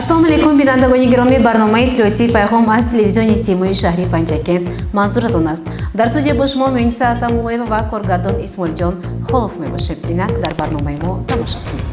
السلام علیکم بینندگان گرامی برنامه اطلاعاتی پیغام از تلویزیون سیمای شهری پنجکент منظورتون است در استودیو با شما میونی ساعت مولایما و کارگردان اسماعیل جان خلف میباشیم اینک در برنامه ما تماشا کنید.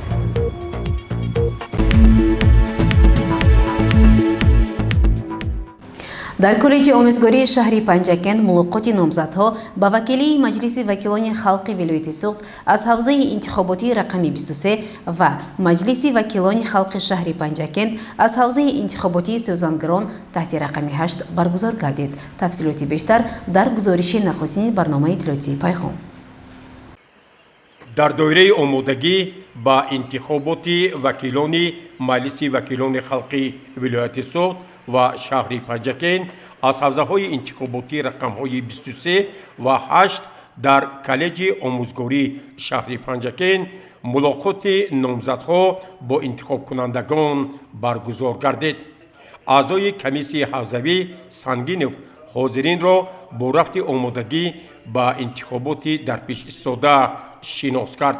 در کلیج آموزگاری شهری پنجکент ملاقات نامزدها با وکیلی مجلس وکیلان خلق ولایت سوخت از حوزه انتخاباتی رقم 23 و مجلس وکیلان خلق شهری پنجکent از حوزه انتخاباتی سوزانگران تحت رقم 8 برگزار گردید. تفصیلاتی بیشتر در گزارش نخستین برنامه اطلاعاتی پیغام. در دوره آمادگی با انتخابات وکیلان مجلس وکیلان خلقی ولایت سوخت و شهری پنجکent از حوزه های انتخاباتی رقم های 23 و 8 در کالج آموزگاری شهری پنجکent ملاقات نامزدها با انتخاب کنندگان برگزار گردید. اعضای کمیسیون حوزوی سنگینов حاضرین را با رفت آمادگی با انتخابات در پیش ایستاده شناس کرد.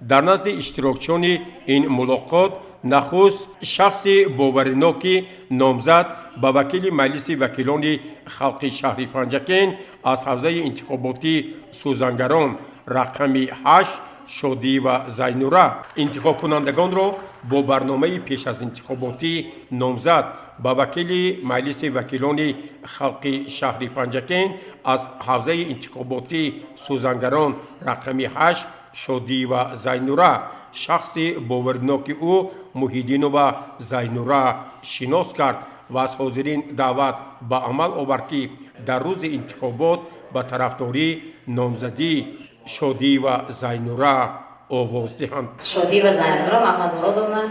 در نزد اشتراکچیان این ملاقات نخست شخص باورناک نامزد با وکیل مجلس وکیلان خلق شهری پنجکent از حوزه انتخاباتی سوزانگران رقم 8 شادی و زینوره انتخاب کنندگان را با برنامه پیش از انتخاباتی نامزد با وکیل مجلس وکیلان خلق شهری پنجکent از حوزه انتخاباتی سوزانگران رقم 8 شادی و زینوره شخص باورناک او محیدین و زینوره شناس کرد و از حاضرین دعوت به عمل آورد که در روز انتخابات به طرفداری نامزدی شادی و زینوره آواز دهند. شادی و زینوره محمد مرادovna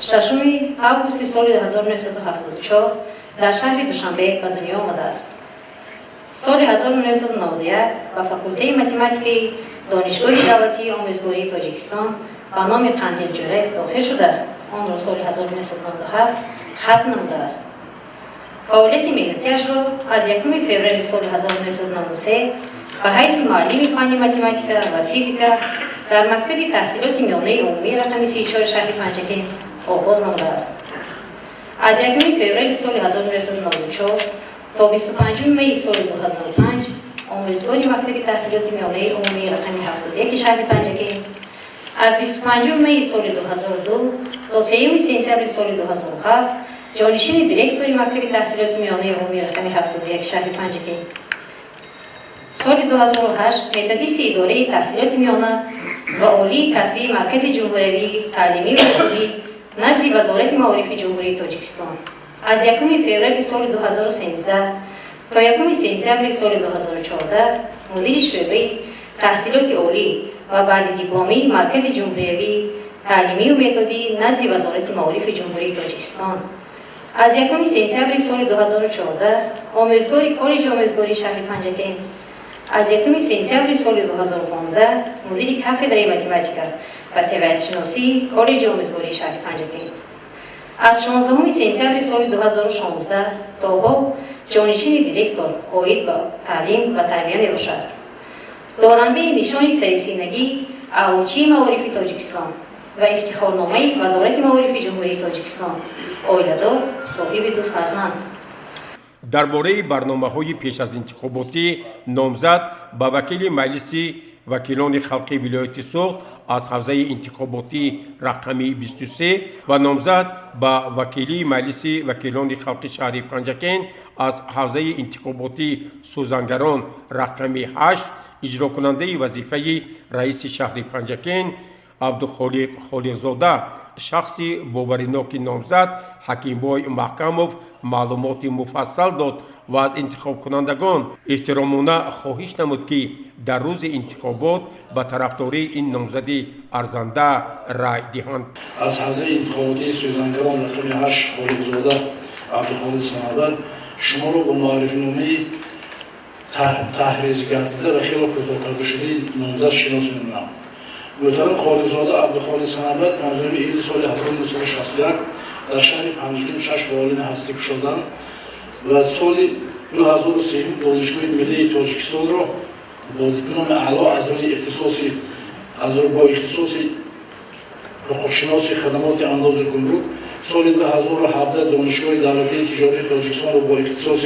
6 آگوست سال 1974 در شهر دوشنبه به دنیا آمده است. سال 1991 به فاکولته متماتیک دانشگاه دولتی آموزگاری تاجیکستان با نام قندیل جورک داخل شده آن را سال 1997 ختم نموده است. فعالیت مهنتیش را از 1 فوریه سال 1993 به حیث معلم فن متماتیک و فیزیک در مکتب تحصیلات میانه عمومی رقم 34 شهر پنجکent آغاز نموده است. از 1 فوریه سال 1994 تا 25 می سال 2005 آموزگاری مکتب تحصیلات میانه عمومی رقم 71 شهر پنجکent از 25 می سال 2002 تا 3 سپتامبر سال 2007 جانشین دیرکتوری مکتب تحصیلات میانه عمومی رقم 71 شهر پنجکent سال 2008 متدیست اداره تحصیلات میانه و عالی کسبی مرکز جمهوری تعلیمی و خودی نزد وزارت معارف جمهوری تاجیکستان از 1 فوریه سال 2013 تا 1 سپتامبر سال 2014 مدیر شعبه تحصیلات عالی و بعد دیپلمی مرکز جمهوری تعلیمی و متدی نزد وزارت معارف جمهوری تاجیکستان از 1 سپتامبر سال 2014 آموزگاری کالج آموزگاری شهر پنجکent از 1 سپتامبر سال 2015 مدیر کافدرای متماتیک و تبعیت شناسی کالج آموزگاری شهر پنجکent از 16 سپتامبر سال 2016 تا با جانشین دیرکتور عاید به تعلیم و تربیه می باشد. دارنده نشان سرسینگی اعلاچی معارف تاجیکستان و افتخارنامه وزارت معارف جمهوری تاجیکستان عائله‌دار صاحب 2 فرزند. درباره برنامه‌های پیش از انتخاباتی نامزد با وکیل مجلس وکیلان خلقی ولایت سوخت از حوزه انتخاباتی رقم 23 و نامزد با وکیلی مجلس وکیلان خلقی شهری پنجکent از حوزه انتخاباتی سوزانگران رقم 8 اجرا کننده وظیفه رئیس شهری پنجکent عبدالخالق خالقزاده شخص باورناک نامزد حکیمبای محکمov معلومات مفصل داد و از انتخاب کنندگان احترامانه خواهش نمود که در روز انتخابات به طرفداری این نامزدی ارزنده رای دهند. از حوزه انتخاباتی سوزانگران رقم 8 خالقزاده عبدالخالق سنابر شما را با معرفی‌نامه تحریز گردیده و خیلی کوتاه کرده شده نامزد شناس می‌نمایم. محترم خالقزاده عبدالخالق سنابر 15 ایل سال 1961 در شهر پنجکent 6 بالین هستی شدند و سال 2003 دانشگاه ملی تاجیکستان را با دیپلم اعلی از روی اختصاصی حقوقشناسی خدمات انداز گمرک سال 2017 دانشگاه دولتی تجاری تاجیکستان را با اختصاص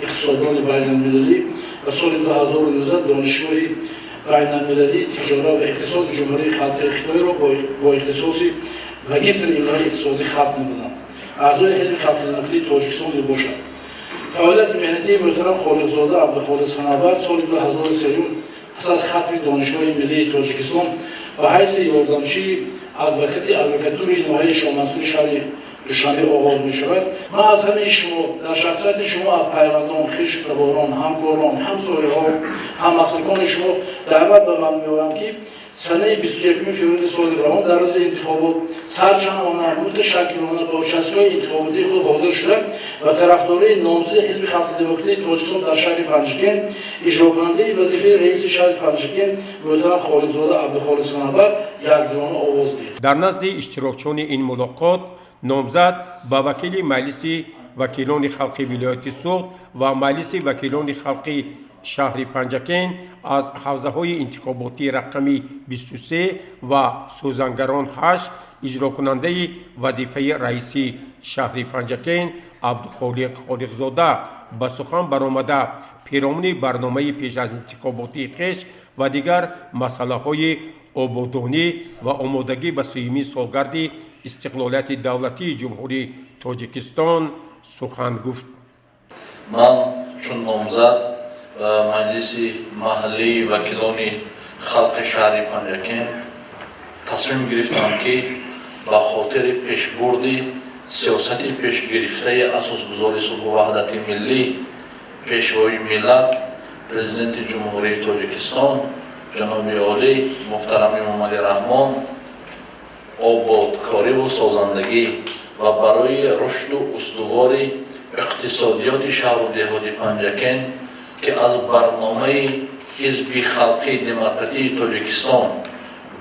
اقتصاددان بین‌المللی و سال 2019 دانشگاه بین‌المللی تجارت و اقتصاد جمهوری خلق خیتای را با اختصاص ماجستر امرار اقتصادی ختم نمودند. اعضای حزب خلق دموکراسی تاجیکستان میباشد. فعالیت مهنتی محترم خالقزاده عبدالخالق صنعت سال 2003 پس از ختم دانشگاه ملی تاجیکستان و حیث یاردمچی ادوکاتوری ناحیه شامنصور شهر دوشنبه آغاز می شود. من از همه شما در شخصیت شما از پیوندان، خویش تباران، همکاران، همسایه‌ها، هم‌مسلکان شما دعوت به من می‌آورم که سنه 21 فوریه سال روان در روز انتخابات سرچشمه‌وارانه متشکلانه با چسب‌های انتخاباتی خود حاضر شده و طرفداری نامزد حزب خلق دموکراسی تاجیکستان در شهر پنجگین اجرا کننده وظیفه رئیس شهر پنجگین محترم خالقزاده عبدالخالق صنعت یکدیوانه آواز دید. در نزد اشتراکچیان این ملاقات نامزد با وکیل مجلس وکیلان خلقی ولایت سوخت و مجلس وکیلان خلقی شهر پنجگین از حوزه های انتخاباتی رقمی 23 و سوزنگران 8 اجرا کننده وظیفه رئیس شهر پنجگین عبدالخالق خالقزاده به سخن برآمده پیرامون برنامه پیش از انتخاباتی خویش و دیگر مسئله های آبادانی و آمادگی به سومین سالگرد استقلالیت دولتی جمهوری تاجیکستان سخن گفت. من چون نامزد مجلس محلی وکیلان خلق شهر پنجگین تصمیم گرفتم که به خاطر پیشبرد سیاست پیش گرفته اساسگذار صلح و وحدت ملی پیشوای ملت پرزیدنت جمهوری تاجیکستان جناب عالی محترم امام علی رحمان آبادکاری و سازندگی و برای رشد و استوار اقتصادیات شهر و دهات پنجگین که از برنامه حزب خلقی دموکراسی تاجیکستان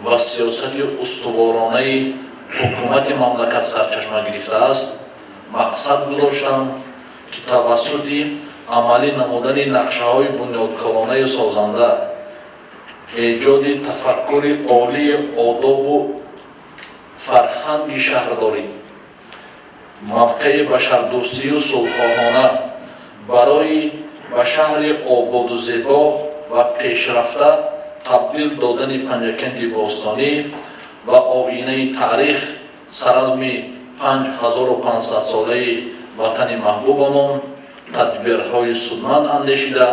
و سیاست استوارانه حکومت مملکت سرچشمه گرفته است مقصد گذاشتم که توسط عملی نمودن نقشه های بنیادکارانه و سازنده ایجاد تفکر عالی آداب و فرهنگ شهرداری موقع بشردوستی و صلح‌خواهانه برای به شهر آباد و زیبا و پیشرفته تبدیل دادن پنجگین باستانی و آیینه تاریخ سرازم 5500 ساله وطن محبوبمان تدبیرهای سودمند اندیشیده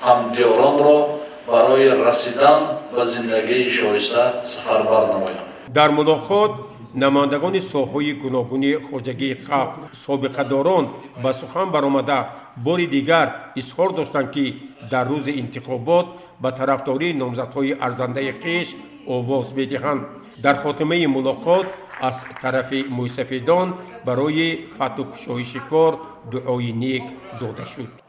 همدیاران را برای رسیدن به زندگی شایسته سفربر نمایند. در ملاقات نمایندگان ساحه‌های گوناگون خواجگی خلق سابقه داران به سخن برآمده بار دیگر اظهار داشتند که در روز انتخابات به طرفداری نامزدهای ارزنده خویش آواز می‌دهند. در خاتمه ملاقات از طرف موسفیدان برای فتح و گشایش کار دعای نیک داده شد.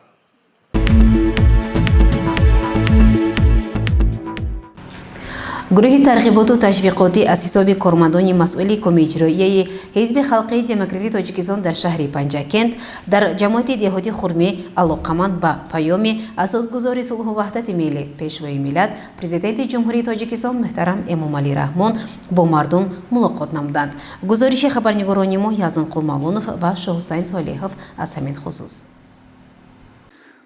گروه ترغیبات و تشویقاتی از حساب کارمندان مسئول کمیته اجرایی حزب خلقی دموکراسی تاجیکستان در شهر پنجگین در جماعت دهاتی خرمی علاقمند به پیام اساسگذار صلح و وحدت ملی پیشوای ملت پرزیدنت جمهوری تاجیکستان محترم امام علی رحمان با مردم ملاقات نمودند. گزارش خبرنگاران ما یزن قلمالونов و شاه حسین صالحов از همین خصوص.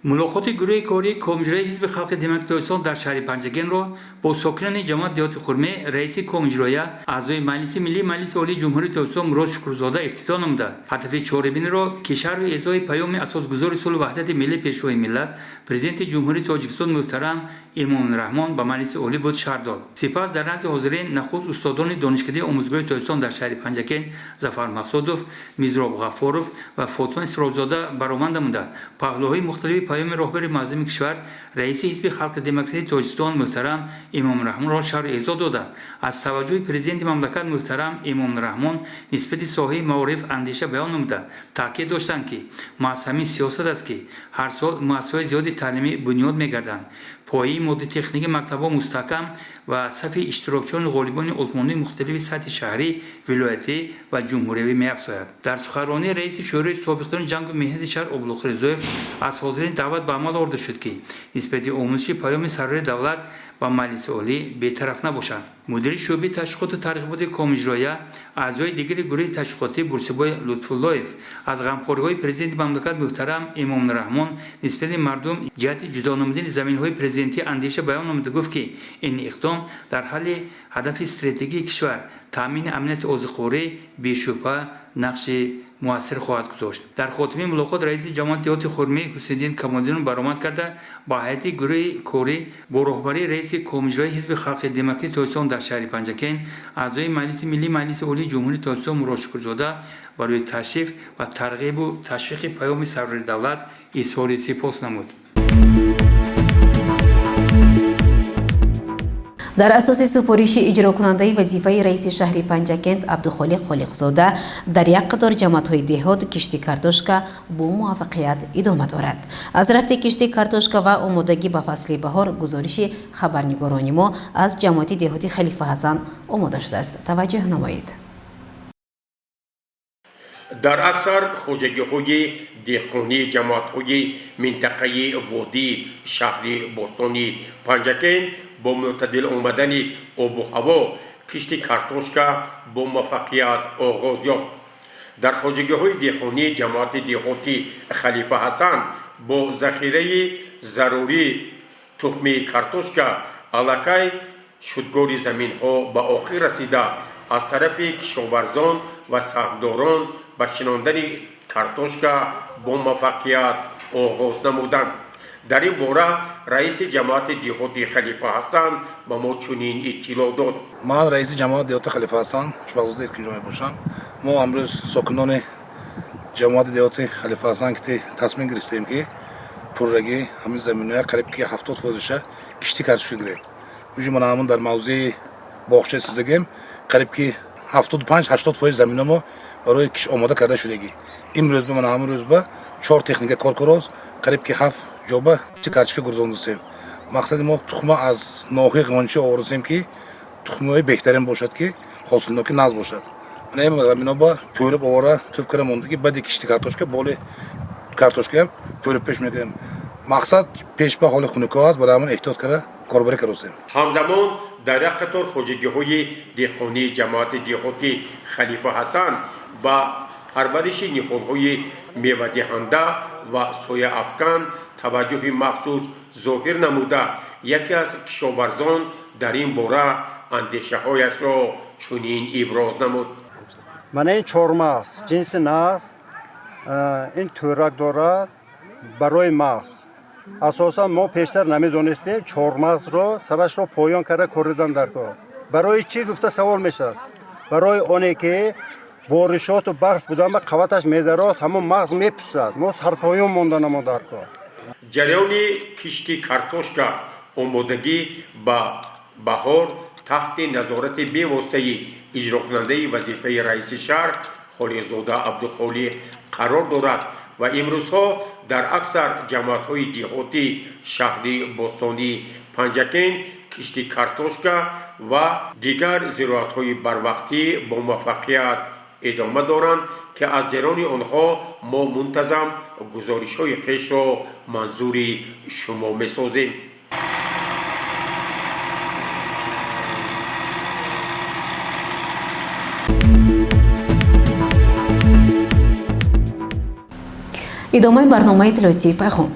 ملاقات گروه کاری کمیته حزب خلق دموکراسی تاجیکستان در شهر پنجگین را با ساکنان جماعت دهات خرمی رئیس کمیته اعضای مجلس ملی مجلس عالی جمهوری تاجیکستان مراد شکرزاده افتتاح نموده. هدف چهارمین را کشور و اعضای پیام اساسگذار صلح و وحدت ملی پیشوای ملت پرزیدنت جمهوری تاجیکستان محترم امام رحمان به مجلس عالی بود شرح داد. سپس در نزد حاضرین نخست استادان دانشکده آموزگار تاجیکستان در شهر پنجگین ظفر مقصودov، میزراب غفورov و فاطمه سراجزاده برآمده نموده. پهلوهای مختلف پیام رهبر معظم کشور رئیس حزب خلق دموکراسی تاجیکستان محترم امام رحمان را شرح اعضا دادند. از توجه پرزیدنت مملکت محترم امام رحمان نسبت ساحه معارف اندیشه بیان نموده. تاکید داشتند که محض همین سیاست است که هر سال مؤسسه‌های زیادی تعلیمی بنیاد می‌گردند. پایه ماده تکنیک مکتب‌ها مستحکم و صف اشتراکچیان غالبان عثمانی مختلف سطح شهری، ولایتی و جمهوری می‌افزاید. در سخنرانی رئیس شورای سابقان جنگ و مهنت شهر عبدالخالق رضایف از حاضرین دعوت به عمل آورده شد که نسبت آموزش پیام سرور دولت و مجلس عالی بی‌طرف نباشند. مدیر شعبه تشویق و ترغیبات کمیژرایی اعضای دیگر گروه تشویقاتی بورسیبای لطف‌اللهیف از غمخوری‌های پرزیدنت مملکت محترم امام الرحمن نسبت جهت جدا نمودن زمین‌های پرزیدنتی اندیشه بیان نموده گفت که این اقدام در حال هدف استراتژیک کشور تامین امنیت غذاخوری بی‌شبهه نقش مؤثر خواهد گذاشت. در خاتمه ملاقات رئیس جماعت دهات خرمی حسین کمال‌دین برآمد کرده با هیئت گروه کوری با رهبری رئیس کمیژرایی حزب خلق دموکراسی تاجیکستان در شهر پنجکن اعضای مجلس ملی مجلس عالی جمهوری تاجیکستان مراد شکرزاده برای تشریف و ترغیب و تشویق پیام سرور دولت اظهار سپاس نمود. در اساس سپارش اجرا کننده وظیفه رئیس شهر پنجکند عبدالخالق خالقزاده در یک قطار جماعت‌های دهات کشتی کارتوشکا با موفقیت ادامه دارد. از رفت کشتی کارتوشکا و آمادگی به فصل بهار گزارش خبرنگاران ما از جماعت دهاتی خلیفه حسن آماده شده است. توجه نمایید. در اکثر خوجگی‌های دهقانی جماعت‌های منطقه وادی شهر بوستانی پنجکن با معتدل آمدن آب و هوا کشتی کارتوشکا با موفقیت آغاز یافت. در خوجگی‌های دهقانی جماعت دهاتی خلیفه حسن با ذخیره ضروری تخم کارتوشکا علاقه شدگاری زمین‌ها به آخر رسیده از طرف کشاورزان و سهمداران به شناندن کارتوشکا با موفقیت آغاز نمودند. در این باره رئیس جماعت دهاتی خلیفه حسن به ما چنین اطلاع داد. من رئیس جماعت دهاتی خلیفه حسن شوازده کنجا میباشم. ما امروز ساکنان جماعت دهاتی خلیفه حسن که تصمیم گرفتیم که پررگی همین زمینه قریب که 70% کشتی کارتوشکا گیریم. وجود من همون در موضوع باغچه سازیم قریب که 75-80% زمینه ما برای کش آماده کرده شدگی. امروز به من همون روز به 4 تکنیک کارکراز قریب که 7 جوبه کارتوشکا گذراندیم. مقصد ما تخمه از ناحیه قانچی آوردیم که تخمه بهترین باشد که حاصلناکی ناز باشد. من این زمینه با پوره باوره توپ کرده موندگی بعد کشتی کارتوشکا بالا کارتوشکا پوره پیش میگیم. مقصد پیش به حال خونکا است برای همون احتیاط کرده کاربری کردیم. همزمان در یک قطار خوجگی‌های دهقانی جماعت دهاتی خلیفه حسن با پرورش نهادهای میوه دهنده و سویا افکن توجه مخصوص ظاهر نموده یکی از کشاورزان در این باره اندیشه‌هایش را چنین ابراز نمود. من این چهارمغز جنس ناز این تورک دارد برای مغز. اساسا ما پیشتر نمیدونستیم چهارمغز رو سرش رو پایان کرده کوریدن در کار. برای چی گفته سوال میشه؟ برای اونی که بارشات و برف بودن به قوتش میدارد همون مغز میپسد. ما سرپایان موندن ما در کار. جریان کشتی کارتوشکا آمادگی با بهار تحت نظارت بی‌واسطه اجرا کننده وظیفه رئیس شهر خالقزاده عبدالخالق قرار دارد و امروزها در اکثر جماعت‌های دهاتی شهری بوستانی پنجکن کشتی کارتوشکا و دیگر زراعت‌های بروقتی با موفقیت ادامه دارند که از جریان آنها ما منتظم گزارش‌های خویش را منظور شما می‌سازیم. ادامه برنامه اطلاعاتی پیغام.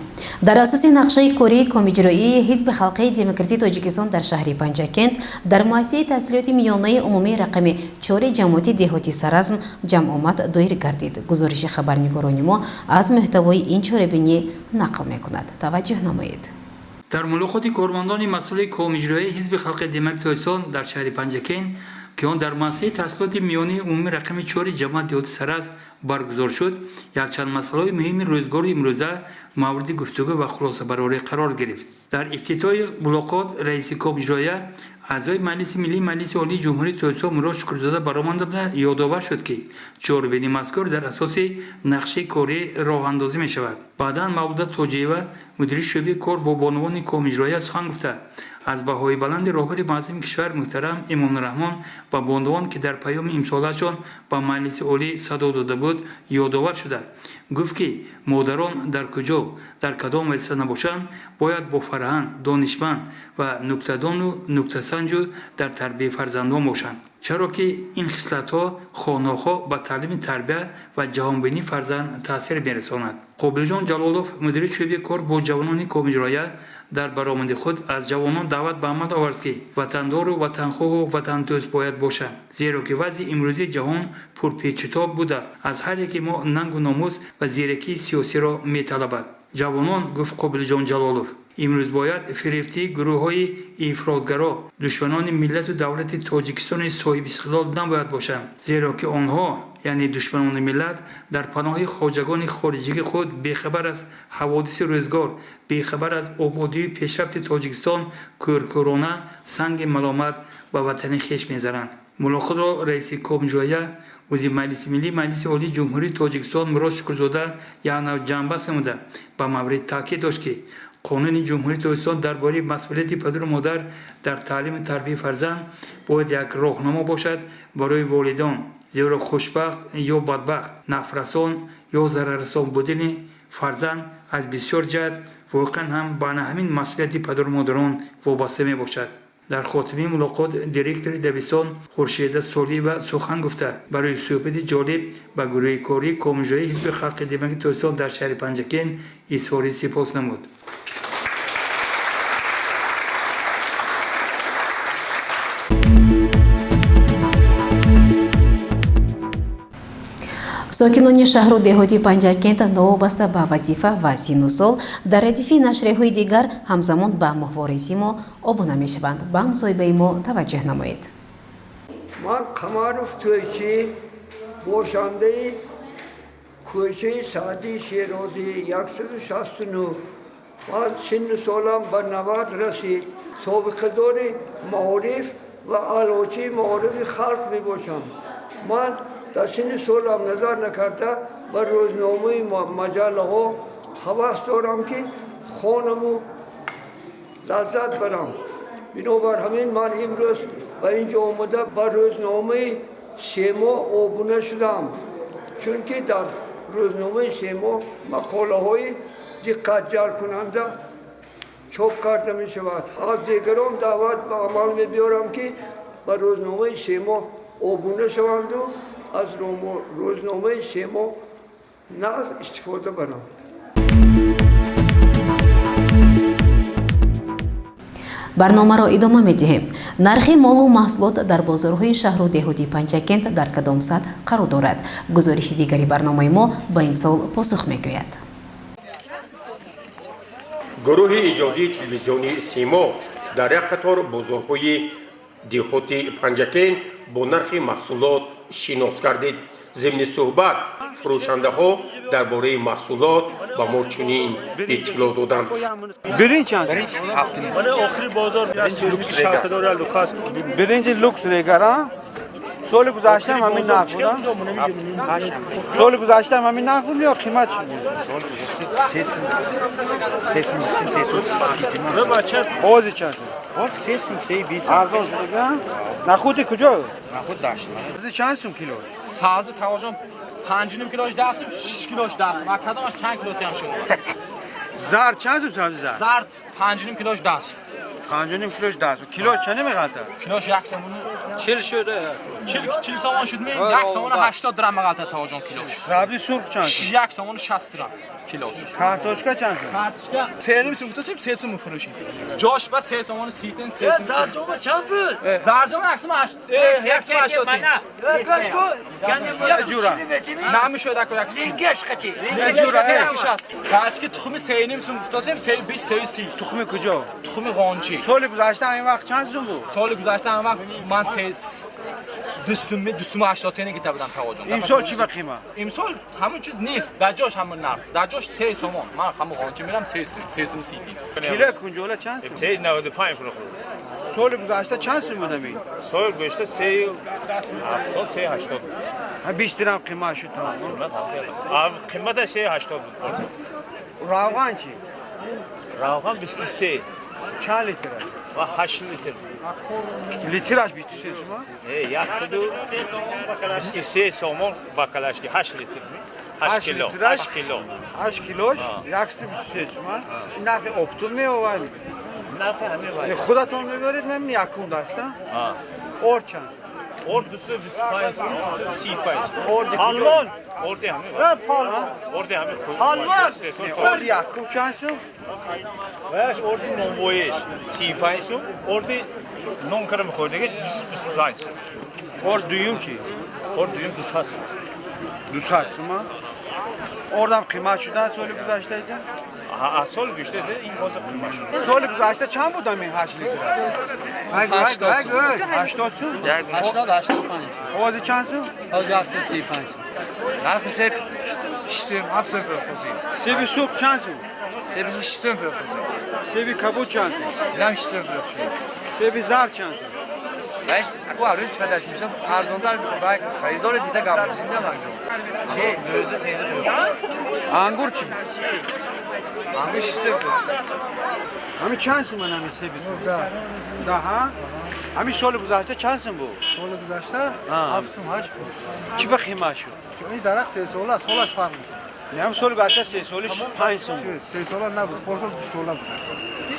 در اساس نقشه کاری کمیژرایی حزب خلق دموکراسی تاجیکستان در شهر پنجکند در مؤسسه تحصیلات میانه عمومی رقم 4 جماعت دهاتی سرازم جمع آمد دایر گردید. گزارش خبرنگاران ما از محتوای این چاره‌بینی نقل می‌کند. توجه نمایید. در ملاقات کارمندان مسئول کمیژرایی حزب خلق دموکراسی تاجیکستان در شهر پنجکن که آن در مؤسسه تحصیلات میانه عمومی رقم 4 جماعت دهاتی سراز برگزار شد، یک چند مسئله مهم روزگار امروزه مورد گفتگو و خلاصه برآوری قرار گرفت. در افتتاح ملاقات رئیس کمیژرایی اعضای مجلس ملی مجلس عالی جمهوری تاجیکستان مراد شکرزاده برآمد یادآور شد که چاره‌بینی مذکور در اساس نقشه کاری راه اندازی می شود. بعدا مولود توجیه و مدیر شعبه کار با بانوان کمیژرایی سخن گفته از بهای بلند راهبر معظم کشور محترم امام رحمان و بانوان که در پیام امسالشان با مجلس عالی صدا داده بود یادآور شده. گفت که مادران در کجا در کدام وظیفه نباشند باید با فرهنگ، دانشمند و نکته‌دان و نکته‌سنج در تربیت فرزندان باشند. چرا که این خصلت‌ها خانه‌ها به تعلیم تربیت و جهانبینی فرزند تاثیر می‌رساند. قابل جان جلالوف مدیر شعبه کار با جوانان کومیجرایه در برآمد خود از جوانان دعوت به عمل آورد که وطندار و وطنخواه و وطن دوست باید باشند، زیرا که وضع امروزی جهان پرپیچ‌وتاب بوده از هر یک ما ننگ و ناموس و زیرکی سیاسی را می‌طلبد. جوانان گفت قابل جان جلالوف امروز باید فریفتی گروه‌های افراطگرا دشمنان ملت و دولت تاجیکستان صاحب استقلال نباید باشند، زیرا که آنها یعنی دشمنان ملت در پناه خواجگان خارجی خود بیخبر از حوادث روزگار، بیخبر از آبادی پیشرفت تاجیکستان کورکورانه سنگ ملامت به وطن خویش می‌زنند. ملاقات را رئیس کومیجرایه وزیر مجلس ملی مجلس عالی جمهوری تاجیکستان مراد شکرزاده یعنی جنبه سموده به مورد تاکید داشت که قانون جمهوری تاجیکستان درباره مسئولیت پدر و مادر در تعلیم تربیت فرزند باید یک راهنما باشد برای والدان، زیرا خوشبخت یا بدبخت، نفرسان یا ضرررسان بودن فرزند از بسیار جهت واقعا هم به همین مسئولیت پدر و مادران وابسته می باشد. در خاتمه ملاقات دیرکتور دبستان خورشید سالی و سخن گفته برای صحبت جالب به گروه کاری کومیجرایی حزب خلق دموکراتیک تاجیکستان در شهر پنجکن اظهار سپاس نمود. ساکنان شهر و دهاتی پنجکент новобаста ба вазифа ва сину сол дар радифи нашрияҳои дигар ҳамзамон ба моҳвораи мо обуна мешаванд. ба мусоҳибаи мо таваҷҷӯҳ намоед. من قماروف تویچی باشنده کوچه سعدی شیرازی 169 من سن سالم به 90 رسید. سابقه دار معارف و علاجی معارف خلق می باشم. من در سن سالم نظر نکرده و روزنامه مجله ها حواس دارم که خوانم و لذت برم. بنابر همین من امروز به اینجا آمده به روزنامه سیما آبونه شدم، چون که در روزنامه سیما مقاله های دقت جلب کننده چاپ کرده می شود. از دیگران دعوت به عمل می بیارم که به روزنامه سیما آبونه شوند و از روزنامه سیما ناز استفاده برم. барномаро идома медиҳем. нархи молу маҳсулот дар бозорҳои шаҳру деҳоти панҷакент дар кадом сатҳ қарор дорад? гузориши дигари барномаи мо ба ин сол посух мегӯяд. гурӯҳи иҷодии телевизиони симо дар як қатор бозорҳои деҳоти панҷакент бо нархи маҳсулот шинос гардид. зимни суҳбат фурӯшандаҳо дар бораи маҳсулот ба мо чунин иттилоъ доданд. برنج لوکس ریگرا سال گذشته هم همین نرخ بودن. سال گذشته هم همین نرخ بود یا قیمت چی بود؟ بازی چند؟ باز 320 ارزان شده که؟ نخودی کجا؟ نخود داشتم. بازی چند سوم کیلو؟ سازı تواجم 5 کیلوش دستم 6 کیلوش دستم. اکادم از چند کیلوتی هم شد. زرد چند سوم سازی زرد؟ زرد 5 کیلوش دست. 5 کیلوش دست. کیلو چند میقاطه؟ کیلوش یک سومون 40 شده. 40 سومون شد می یک سومون 80 درم میقاطه تواجم کیلوش. سبزی سرخ چند؟ یک سومون 60 درم. کیلو. کارتوشکا چند سوم؟ کارتوشکا 3 سوم 3 سوم فروشیم. جاش با 3 سومون 30 3 سوم. زرجام چند بود؟ زرجام 180. 180. گاشکو یک جورا. نمیشد اکو یک. لینگش خطی. لینگش است. کاش که تخم 3 سوم گفتاسیم 3 20 30. تخم کجا؟ تخم قانچی. سال گذشته این وقت چند سوم بود؟ سال گذشته هم وقت من 2 سوم 80 تنه گرفته بودم تواجم. امسال چی با قیمت؟ امسال همون چیز نیست. در جاش همون نرخ. در جاش 3 سوم. من همون قانچی میرم 3 سوم 30. کیلو کنجوله چند سوم؟ 95 فروخت. سال گذشته چند سوم بود می؟ سال گذشته 370 380. ها 20 درم قیمت شد تمام. قیمت 380 بود. روغن چی؟ روغن 23. چند لیتر؟ و 8 لیتر لیترش بیشتر شما 123 سومون بکلاشکی 8 لیتر 8 کیلو 8 کیلو 8 کیلوش 123 شما نه اپتوم میآورید نه همین خودتون میبرید من یکم دستم اور چند اور 25 35 آلمان اور ده همین اور ده همین اور یکم چند شو وش اور نونبویش 35 سو اور دی نون کرم خوردگی 25 اور دویم کی اور دویم 200 200 شما oradan قیمت شدن سال گذشته ایجا سال گذشته این بازار قیمت شد سال گذشته چند بود همین 8 لیتر 80 سو 85 آوازی چند سو؟ آوازی 35 نرخ سیب 7 سو فرخوزی سیبی سوق چند سو؟ سیبی 6 سو فرخوزی سیبی کبود چند سو؟ اینم 6 سو فرخوزی سیبی زرد چند سو؟ باش اگه عروض فداش میشم ارزان‌تر برای خریدار دیده گامزینده انجام چه موزه سنجه فرخوزی انگور چی؟ انگور 6 سو فرخوزی همین چند سو من همین سیبی سو؟ ده ها؟ همین سال گذشته چند سو بود؟ سال گذشته 7 8 بود. چی به قیمت شد؟ چون این درخت 3 ساله سالش فرق میکنه. نه هم سال گذشته 3 سالش 5 سو بود. 3 ساله نبود. پارسال 2 ساله بود.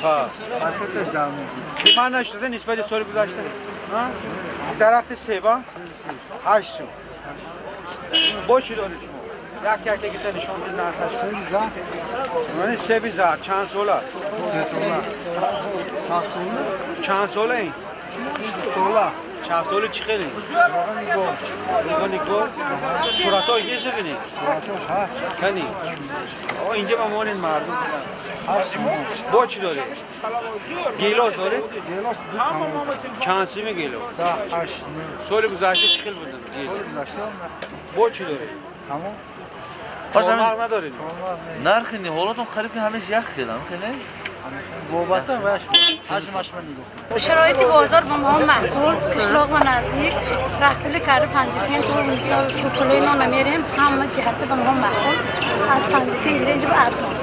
ها. حرکتش دام بود. قیمت نشده نسبت به سال گذشته. ها؟ درخت سیبا 8 سو. باشی داره شما. یک دیگه نشون بده نرخش. سیب زرد. من سیب زرد چند ساله؟ 3 ساله. 7 ساله. چند ساله این؟ 2 ساله. چند ساله چی خیلی؟ روغنی گل. صورت‌ها یه چه بینی؟ صورتش هست. کنی. اینجا مامان مردم هست. با چی داره؟ گیلاس داره؟ گیلاس دو تمام. چند سیمه گیلاس؟ 10 8 سال گذشته چی خیلی بودن؟ سال گذشته با چی داره؟ تمام. چهارمغز نداره؟ نرخ نهالاتون قریب که همش یک خیلم که نه؟ وابسته وش حجمش من نگاه شرایط بازار با ما معقول قشلاق و نزدیک رهکلی کرده پنجکین تو مثال تو کلوی ما نمیریم همه جهت با ما معقول از پنجکین گیره اینجا به ارزان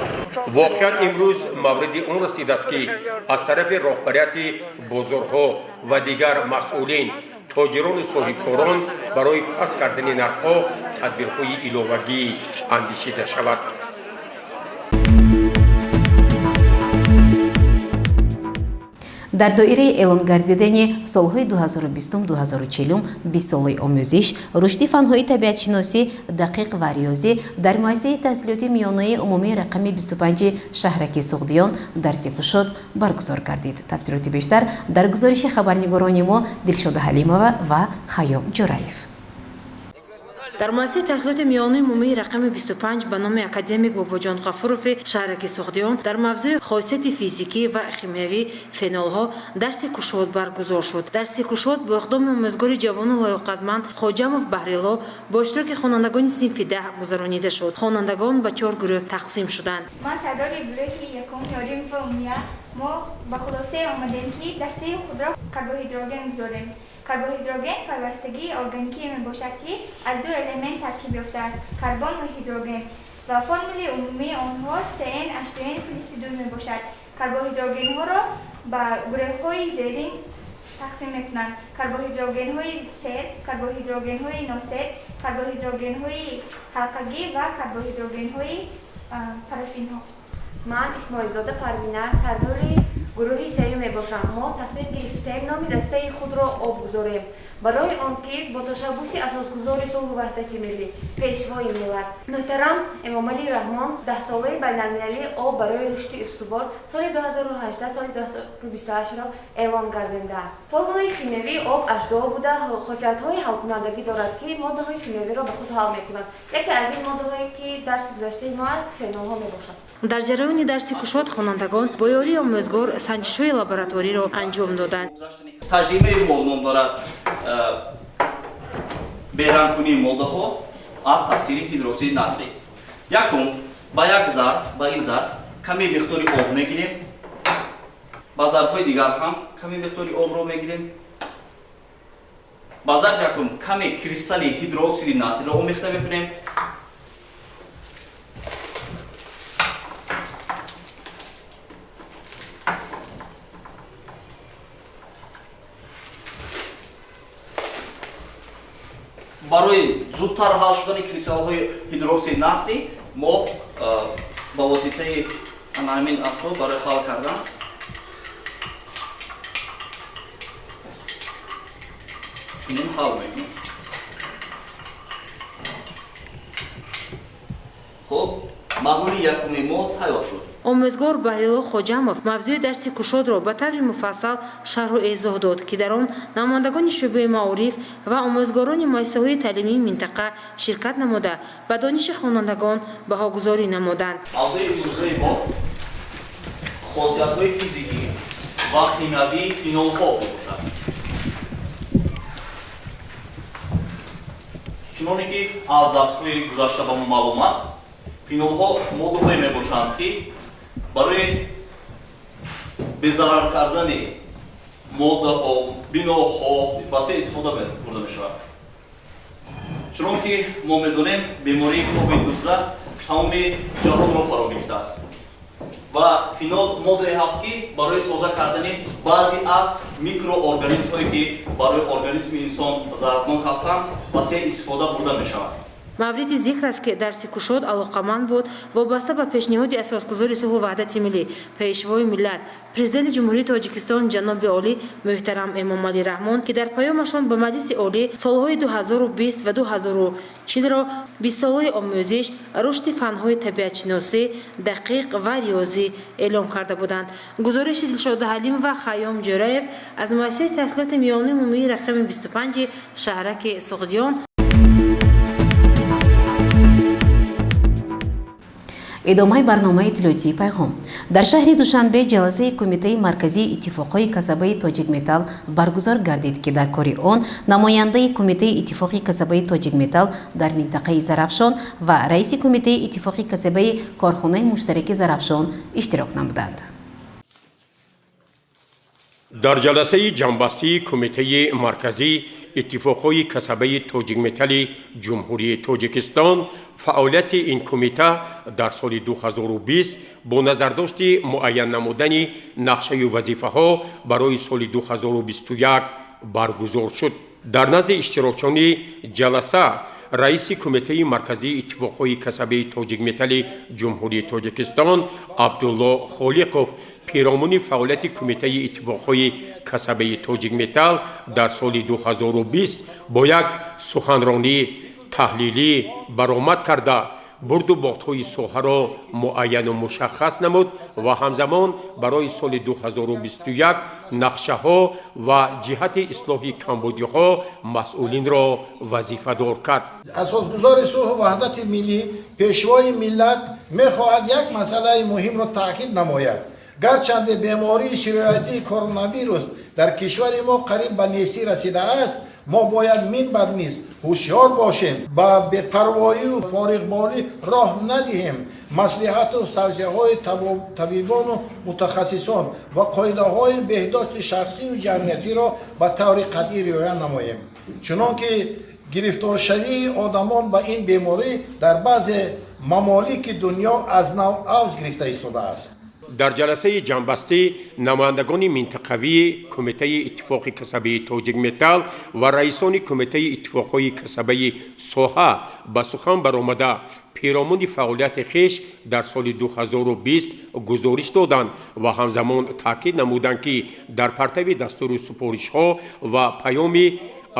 واقعا امروز موردی اون رسید است که از طرف رهبریت بازارها و دیگر مسئولین تاجران صاحبکاران برای پس کردن نرخ‌ها تدبیرهای ایلاوگی اندیشیده شود. در دایره اعلان گردیدن سالهای 2020-2040 20 ساله آموزش، رشد فن‌های طبیعت‌شناسی دقیق و ریاضی در مؤسسه تحصیلاتی میانه عمومی رقمی 25 شهرک سغدیان در سیکوشات برگزار گردید. تفصیلات بیشتر در گزارش خبرنگاران ما دلشاد حلیمова و خیام جرایف. در مؤسسه تحصیلات میانه عمومی رقم 25 به نام اکادمیک باباجان غفوروف شهرک سغدیان در موضوع خاصیت فیزیکی و شیمیایی فنولها درس کشاد برگزار شد. درس کشاد با اقدام آموزگار جوان و لایقتمند خواجمов بهرلا با اشتراک خوانندگان صنف 10 گذرانیده شد. خوانندگان به 4 گروه تقسیم شدند. من صدر گروه یکم یاریم و امیه ما به خلاصه آمدیم که دسته خود را کربوهیدروژن گذاریم. کربوهیدروژن پیوستگی ارگانیکی می باشد که از دو المنت ترکیب یافته است، کربن و هیدروژن و فرمول عمومی آنها CN H2N+2 می باشد. کربوهیدروژن ها را به گروه های زیرین تقسیم می کنند: کربوهیدروژن های سیر، کربوهیدروژن های ناسیر، کربوهیدروژن های حلقگی و کربوهیدروژن های پارافین ها. من اسماعیلزاده پروینه سردار گروه سیوم می باشم. ما تصمیم گرفتیم نام دسته خود را آب گذاریم برای آنکه با تشبوس اساسگذار صلح و وحدت ملی پیشوای ملت محترم امام علی رحمان 10 ساله بین‌المللی آب برای رشد استوار سال 2018 سال 2028 را اعلام گردانده. فرمول شیمیایی آب H2O بوده خاصیت‌های حل کنندگی دارد که ماده‌های شیمیایی را به خود حل می‌کنند. یکی از این ماده‌هایی که درس گذشته ما است فنول‌ها می‌باشد. در جریان درس کشاد خوانندگان با یاری آموزگار سنجش‌های لابراتوری را انجام دادند. ترجمه مولنوم دارد بیرانکنی مولده‌ها از تاثیر هیدروژن ناتری. یکم با یک ظرف با این ظرف کمی مقداری آب میگیریم. با ظرف‌های دیگر هم کمی مقداری آب را میگیریم. با ظرف یکم کمی کریستال هیدروکسید ناتری را آمیخته میکنیم. барои зудтар ҳал шудани кристаллҳои ҳидроксид натри мо ба воситаи ҳамин асбоб барои ҳал кардан чунин ҳал мекунем. хуб, маҳлули якуми мо тайёр шуд. омӯзгор баҳрило хоҷамов мавзӯи дарси кушодро ба таври муфассал шарҳу эзоҳ дод ки дар он намояндагони шӯъбаи маориф ва омӯзгорони муассисаҳои таълимии минтақа ширкат намуда ба дониши хонандагон баҳогузорӣ намуданд. мавзӯи имрӯзаи мо хосиятҳои физикӣ ва химиявии фенолҳо мебошад. чуноне ки аз дарсҳои гузашта ба мо маълум аст, фенолҳо моддаҳое мебошанд ки барои безарар кардани моддаҳо, биноҳо васеъ истифода бурда мешавад. чунон ки мо медонем бемории COVID-19 тамоми ҷаҳонро фаро гирифтааст ва фенол моддае ҳаст ки барои тоза кардани баъзе аз микроорганизмҳое ки барои организми инсон зарафнок ҳастанд васеъ истифода бурда мешавад. мавриди зикр аст ки дарси кушод алоқаманд буд вобаста ба пешниҳоди асосгузори сулҳу ваҳдати миллӣ пешвои миллат президенти ҷумҳурии тоҷикистон ҷаноби олӣ муҳтарам эмомалӣ раҳмон ки дар паёмашон ба маҷлиси олӣ солҳои 2020 ва 2040-ро 20-солаи омӯзиш рушди фанҳои табиатшиносӣ дақиқ ва риёзӣ эълон карда буданд. гузориши дилшода ҳалимова ва хайём ҷӯраев аз муассисаи таҳсилоти миёнии умумии рақами 25 шаҳраки суғдиён. идомаи барномаи иттилоотии пайғом. дар шаҳри душанбе ҷаласаи кумитаи марказии иттифоқҳои касабаи тоҷикметалл баргузор гардид ки дар кори он намояндаи кумитаи иттифоқи касабаи тоҷикметалл дар минтақаи зарафшон ва раиси кумитаи иттифоқи касабаи корхонаи муштараки зарафшон иштирок намуданд. дар ҷаласаи ҷамъбастии кумитаи марказии иттифоқҳои касабаи тоҷикметалли ҷумҳурии тоҷикистон фаъолияти ин кумита дар соли 2020 бо назардошти муайян намудани нақшаю вазифаҳо барои соли 2021 баргузор шуд. дар назди иштирокчони ҷаласа раиси кумитаи марказии иттифоқҳои касабаи тоҷикметалли ҷумҳурии тоҷикистон абдулло холиқов пиромони фаъолияти кумитаи иттифоқҳои касабаи тоҷикметалл дар соли 2020 бо як суханронии таҳлилӣ баромад карда бурду бохтҳои соҳаро муайяну мушаххас намуд ва ҳамзамон барои соли 2021 нақшаҳо ва ҷиҳати ислоҳи камбудиҳо масъулинро вазифадор кард. асосгузори сулҳу ваҳдати миллӣ пешвои миллат мехоҳад як масъалаи муҳимро таъкид намояд. гарчанде бемории широятии коронавирус дар кишвари мо қариб ба нестӣ расидааст, мо бояд минбаъд низ ҳушёр бошем, ба бепарвоию фориғболӣ роҳ надиҳем, маслиҳату тавсияҳои табибону мутахассисон ва қоидаҳои беҳдошти шахсию ҷамъиятиро ба таври қатъӣ риоя намоем. чунон ки гирифторшавии одамон ба ин беморӣ дар баъзе мамолики дунё аз нав авз гирифта истодааст. дар ҷаласаи ҷамъбастӣ намояндагони минтақавии кумитаи иттифоқи касабаи тоҷикметалл ва раисони кумитаи иттифоқҳои касабаи соҳа ба сухан баромада пиромони фаъолияти хиш дар соли 2020 гузориш доданд ва ҳамзамон таъкид намуданд ки дар партави дастури супоришҳо ва паёми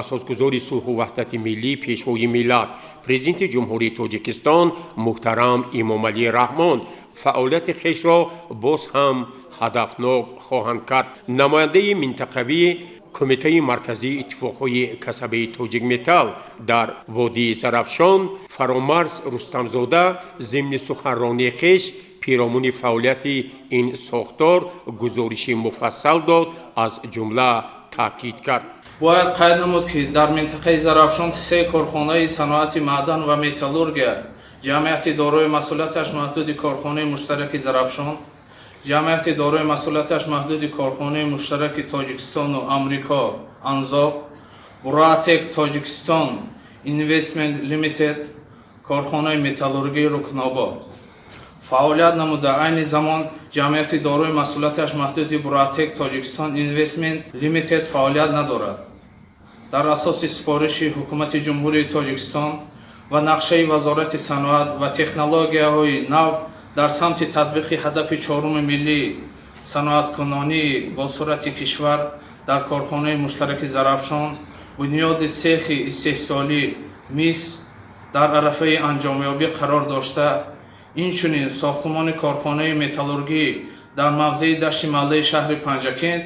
асосгузори сулҳу ваҳдати миллӣ пешвои миллат президенти ҷумҳурии тоҷикистон муҳтарам эмомалӣ раҳмон фаъолияти хешро боз ҳам ҳадафнок хоҳанд кард. намояндаи минтақавии кумитаи марказии иттифоқҳои касабаи тоҷикметалл дар водии зарафшон фаромарз рустамзода зимни суханронии хеш пиромони фаъолияти ин сохтор гузориши муфассал дод, аз ҷумла таъкид кард. бояд қайд намуд ки дар минтақаи зарафшон се корхонаи саноати маъдан ва металлургия, ҷамъияти дорои масъулияташ маҳдуди корхонаи муштараки зарафшон, ҷамъияти дорои масъулияташ маҳдуди корхонаи муштараки тоҷикистону амрико анзоб, буратек тоҷикистон инвестмент лимитед, корхонаи металлургии рукнобод фаъолият намуда. айни замон ҷамъияти дорои масъулияташ маҳдуди буратек тоҷикистон инвестмент лимитед фаъолият надорад. дар асоси супориши ҳукумати ҷумҳурии тоҷикистон ва нақшаи вазорати саноат ва технологияҳои нав дар самти татбиқи ҳадафи чоруми миллии саноаткунонӣ бо сурати кишвар дар корхонаи муштараки зарафшон бунёди сехи истеҳсолӣ мис дар арафаи анҷомёбӣ қарор дошта, инчунин сохтмони корхонаи металлургӣ дар мавзеи дашти маллаи шаҳри Панҷакент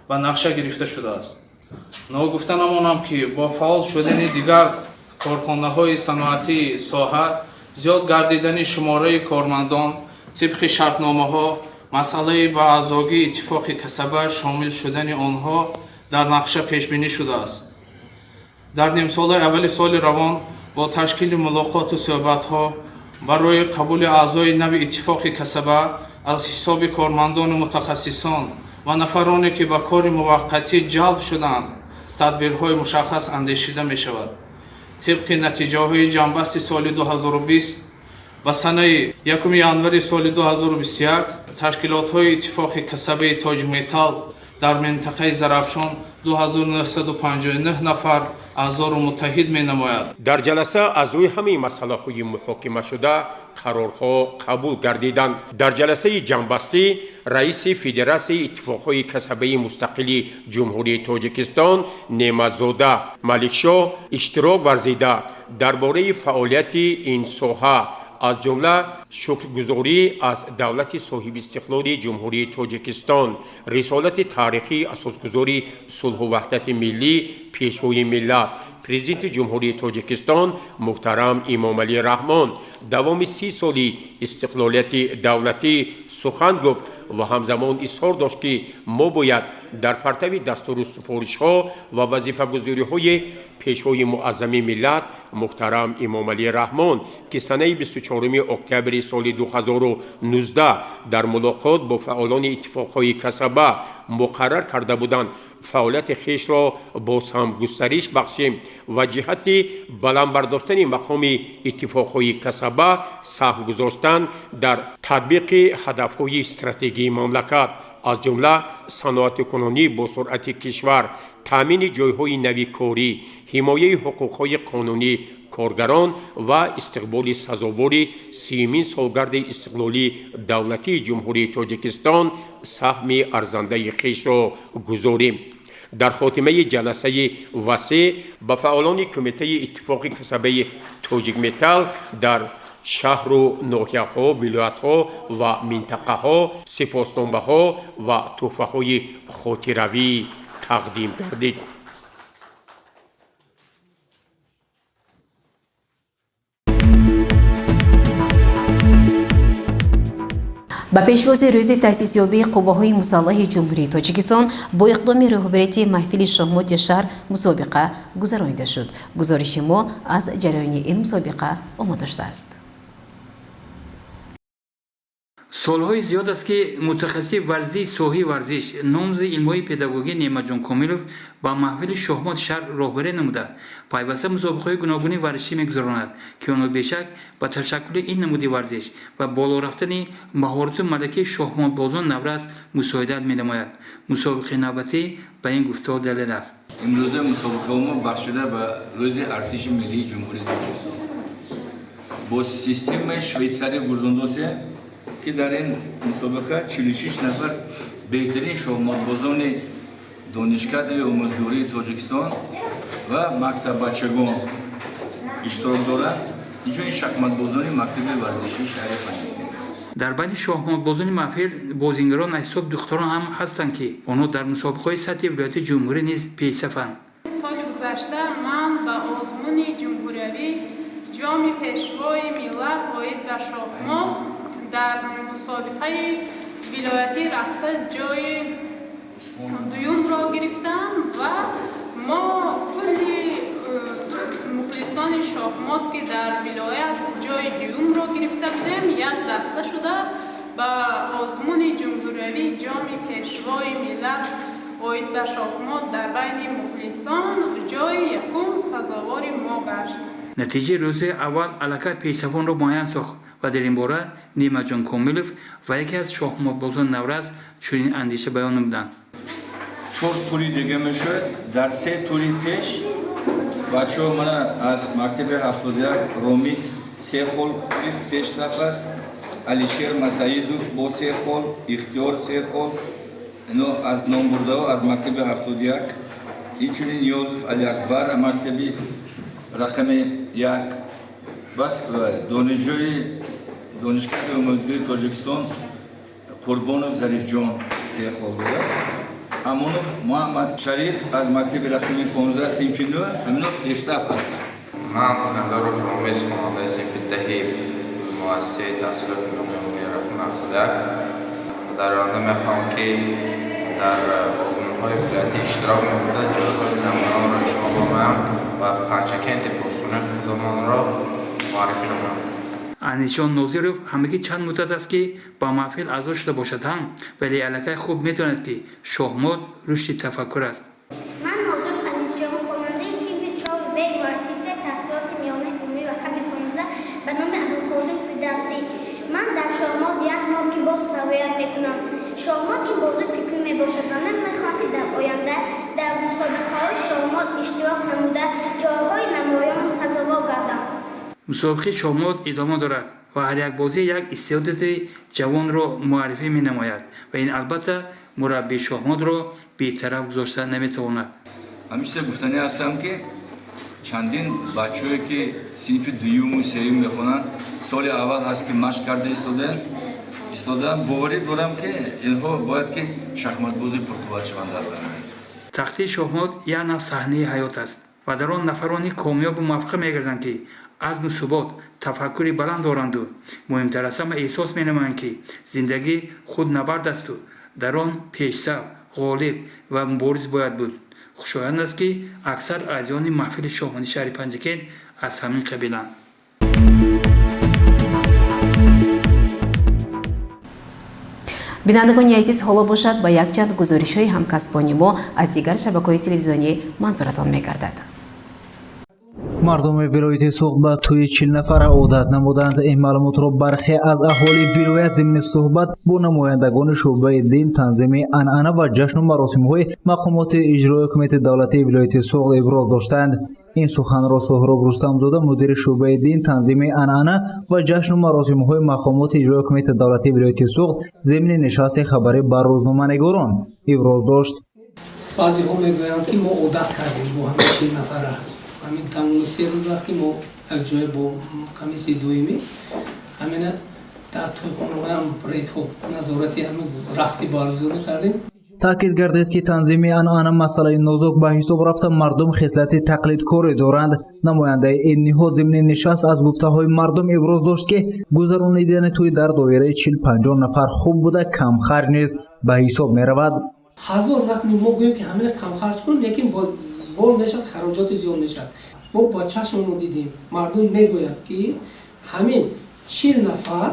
ба нақша гирифта шудааст. Ногуфта намонам ки бо фаъол шудани дигар корхонаҳои саноатии соҳа, зиёд гардидани шумораи кормандон, тибқи шартномаҳо, масъалаи ба аъзогии иттифоқи касаба шомил шудани онҳо дар нақша пешбинӣ шудааст. дар нимсолаи аввали соли равон бо ташкили мулоқоту суҳбатҳо барои қабули аъзои нави иттифоқи касаба аз ҳисоби кормандони мутахассисон ва нафароне ки ба кори муваққатӣ ҷалб шуданд тадбирҳои мушаххас андешида мешавад. тибқи натиҷаҳои ҷамъбасти соли 2020 ба санаи 1 январи соли 2021 ташкилотҳои иттифоқи касабаи тоҷметалл дар минтақаи зарафшон 2959 нафар аъзоро муттаҳид менамояд. дар ҷаласа аз рӯи ҳамаи масъалаҳои муҳокимашуда қарорҳо қабул гардиданд. дар ҷаласаи ҷамъбастӣ раиси федератсияи иттифоқҳои касабаи мустақили ҷумҳурии тоҷикистон неъматзода маликшоҳ иштирок варзида дар бораи фаъолияти ин соҳа аз ҷумла шукргузорӣ аз давлати соҳибистиқлоли ҷумҳурии тоҷикистон, рисолати таърихии асосгузори сулҳу ваҳдати миллӣ, пешвои миллат, президенти ҷумҳурии тоҷикистон муҳтарам Имомалӣ Раҳмон давоми 30 соли истиқлолияти давлатӣ сухан гуфт ва ҳамзамон изҳор дошт ки мо бояд дар партави дастуру супоришҳо ва вазифагузориҳои пешвои муаззами миллат муҳтарам Имомалӣ Раҳмон ки санаи 24 октябри соли 2019 дар мулоқот бо фаъолони иттифоқҳои касаба муқаррар карда буданд фаъолияти хешро боз ҳам густариш бахшем ва ҷиҳати баландбардоштани мақоми иттифоқҳои касаба саҳм гузоштан дар татбиқи ҳадафҳои стратегии мамлакат аз ҷумла саноатикунонӣ бо суръати кишвар, таъмини ҷойҳои нави корӣ, ҳимояи ҳуқуқҳои қонунӣ коргарон ва истиқболи сазовори 30-мин солгарди истиқлолии давлатии ҷумҳурии тоҷикистон саҳми арзандаи хешро гузорем. дар хотимаи ҷаласаи васеъ ба фаъолони кумитаи иттифоқи касабаи тоҷикметалл дар шаҳру ноҳияҳо, вилоятҳо ва минтақаҳо сипосномаҳо ва тӯҳфаҳои хотиравӣ тақдим гардид. ба пешвози рӯзи таъсисёбии қувваҳои мусаллаҳи ҷумҳурии тоҷикистон бо иқдоми роҳбарияти маҳфили шоҳмоти шаҳр мусобиқа гузаронида шуд. гузориши мо аз ҷараёни ин мусобиқа омода шудааст. солҳои зиёд аст ки мутахассиси варзидии соҳаи варзиш номзади илмҳои педагогӣ Неъматҷон Комилов ба маҳфили шоҳмоти шаҳр роҳбарӣ намуда пайваста мусобиқаҳои гуногуни варзишӣ мегузаронад ки онҳо бешак ба ташаккули ин намуди варзиш ва боло рафтани маҳорату малакаи шоҳмотбозон наврас мусоидат менамояд. мусобиқаи навбатӣ ба ин гуфтор далел аст. имрӯза мусобиқаҳомо бахшшуда ба рӯзи артиши миллии ҷумҳурии тоҷикистон бо системаи швейтсария гузондозе ки дар ин мусобиқа 46 нафар беҳтарин шоҳмотбозони донишкадаи омӯзгории тоҷикистон ва мактаббачагон иштирок доранд. инчунин шахматбозони мактаби варзишии шаҳри Панҷакент. дар байни шоҳмотбозони маҳфил бозингарон аз ҳисоби духтарон ҳам ҳастанд ки онҳо дар мусобиқаҳои сатҳи вилояти ҷумҳурӣ низ пешсафанд. соли гузашта ман ба озмуни ҷумҳуриявӣ ҷоми пешвои миллат оид ба шоҳмот дар мусобиқаи вилоятӣ рафта ҷои дуюмро гирифтам ва мо кулли мухлисони шоҳмот ки дар вилоят ҷои дуюмро гирифта будем як даста шуда ба озмуни ҷумҳуриявӣ ҷоми пешвои миллат оид ба шоҳмот дар байни мухлисон ҷои якум сазовори мо гашт. натиҷаи рӯзи аввал аллакай пешсафонро муайян сохт ва дар ин бора Неъматҷон Комилов ва яке аз шоҳмотбозони наврас чунин андеша баён намуданд. 4 тури دیگه میشد در 3 توری پیش بچه‌ها من از مکتب 71 رومیس 3 خول پیش صف است علیشیر مسعید با 3 خول اختیار 3 خول اینو از نامبرده از مکتب 71 اینچنین یوسف علی اکبر مکتبی رقم 1 بس دانشجوی دانشگاه عمومی تاجیکستان قربانov ظریف جان 3 خول داره امونov محمد شریف از مکتب رقم 15 صنف 9 همینو پیش صف است من هندارو رومیس خانواده صنف 10 مؤسسه تحصیلات عمومی رقم 71 در آینده میخوام که در آزمون‌های ولایتی اشتراک نموده جایگاه نمونه‌ها را شما بامم و پنجکن پاسونه خودمان را معرفی نمونم. انیشان نوزیروف همگی چند مدت است که با محفل اعضا شده باشد هم ولی علاقه خوب میتواند که شاهماد رشد تفکر است. من نوزیروف انیشان خواننده صنف 4 و مؤسسه تحصیلات میانه عمری رقم 15 به نام ابوالقاسم فردوسی. من در شاهماد یک ماه که باز فعالیت میکنم. شاهماد این بازی فکری میباشد و نمیخواهم که در آینده در مسابقه‌های شاهماد اشتراک نموده جایهای نمایان سزاوار گردم. مسابقه شاهماد ادامه دارد و هر یک بازی یک استعداد جوان را معرفی می نماید و این البته مربی شاهماد را بی‌طرف گذاشته نمیتواند. همیشه گفتنی هستم که چندین بچه‌ای که صنف دوم و سوم میخونن سال اول هست که مشق کرده استادم باوری دارم که اینها باید که شахмат بازی پرقوت شوند در برنامه. تخته شاهماد یک نوع صحنه حیات است و در آن نفرانی کامیاب و موفق میگردند که عزم و ثبات تفکری بلند دارند و مهمتر از همه احساس مینمایند که زندگی خود نبرد است و در آن پیش‌رو غالب و مبارز باید بود. خوشایند است که اکثر اعضایان محفل شاهمادی شهر پنجکن از همین قبیلند. бинандагони азиз ҳоло бошад ба якчанд гузоришҳои ҳамкасбони мо аз дигар шабакаҳои телевизионӣ манзуратон мегардад. мардуми вилояти суғд ба тӯи 40 нафара одат намуданд. ин маълумотро бархе аз аҳолии вилоят зимни суҳбат бо намояндагони шӯъбаи дин, танзими анъана ва ҷашну маросимҳои мақомоти иҷрои кумитаи давлатии вилояти суғд иброз доштанд. ин суханро соҳроб рустамзода мудири шӯъбаи дин, танзими анъана ва ҷашну маросимҳои мақомоти иҷрои кумитаи давлатии вилояти суғд зимни нишасти хабарӣ ба рӯзноманигорон иброз дошт. баъзеҳо мегӯянд ки мо одат кардем бо ҳамин 40 нафара. ҳамин тамоми 3 рӯз аст ки мо якҷоя бо камиси доимӣ ҳамина дар тӯйхонаҳоям рейдҳо назорати ҳамин рафти баргузорӣ кардем. таъкид гардид ки танзими анъана масъалаи нозук ба ҳисоб рафта мардум хислати тақлидкорӣ доранд. намояндаи ин ниҳод зимни нишаст аз гуфтаҳои мардум иброз дошт ки гузаронидани тӯй дар доираи 40-50 нафар хуб буда камхарҷ низ ба ҳисоб меравад. ҳазор накунем мо гӯем ки ҳамина камхарҷ кунем лекин бор мешад хароҷоти зиёд мешад. мо ба чашммо дидем мардум мегӯяд ки ҳамин 40 нафар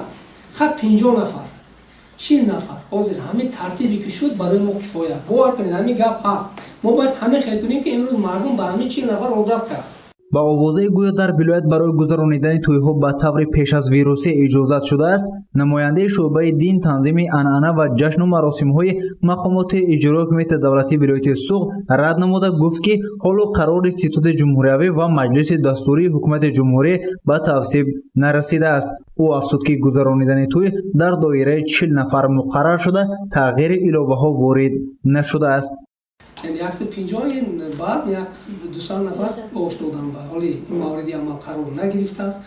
ха 50 нафар 40 нафар ҳозир ҳамин тартибе ки шуд барои мо кифоят. бовар кунед ҳамин гап ҳаст. мо бояд ҳамин хел кунем ки имрӯз мардум ба ҳамин 40 нафар одат кард. ба овозаи гӯё дар вилоят барои гузаронидани тӯйҳо ба таври пеш аз вирусӣ иҷозат шудааст. намояндаи шӯъбаи дин, танзими анъана ва ҷашну маросимҳои мақомоти иҷрои кумитаи давлатии вилояти суғд рад намуда гуфт ки ҳоло қарори ситуди ҷумҳуриявӣ ва маҷлиси дастурии ҳукумати ҷумҳурӣ ба тавсиб нарасидааст. ӯ афзуд ки гузаронидани тӯй дар доираи 40 нафар муқаррар шуда тағйири иловаҳо ворид нашудааст. یعنی 150 این بعد 200 نفر گوش دادن به حالی این موردی عمل قرار نگرفته است.